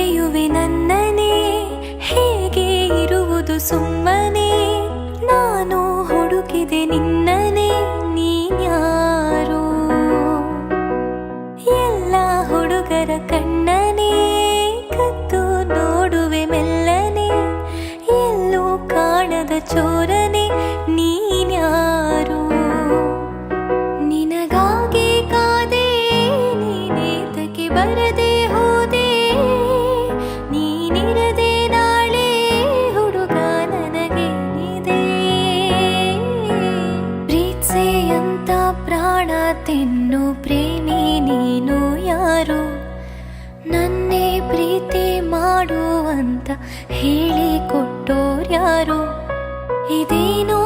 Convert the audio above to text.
ಮರೆಯುವೆ ನನ್ನನೇ, ಹೇಗೆ ಇರುವುದು ಸುಮ್ಮನೆ. ನಾನು ಹುಡುಕಿದೆ ನಿನ್ನನೇ, ನೀನ್ಯಾರು. ಎಲ್ಲ ಹುಡುಗರ ಕಣ್ಣನೇ ಕದ್ದು ನೋಡುವೆ ಮೆಲ್ಲನೆ, ಎಲ್ಲೂ ಕಾಣದ ಚೋರನೆ ನೀನ್ಯಾರು. ನಿನಗಾಗಿ ಕಾದೆ, ನೀನೇತಕ್ಕೆ ಬರದೆ ಹೋದೆ, ನೀನಿರದೆ ನಾಳೆ ಹುಡುಗ ನನಗೇನಿದೆ. ಪ್ರೀತ್ಸೆ ಅಂತ ಪ್ರಾಣ ತಿನ್ನು ಪ್ರೇಮಿ ನೀನು ಯಾರು, ನನ್ನೇ ಪ್ರೀತಿ ಮಾಡು ಅಂತ ಹೇಳಿಕೊಟ್ಟೋರ್ಯಾರು. ಇದೇನೋ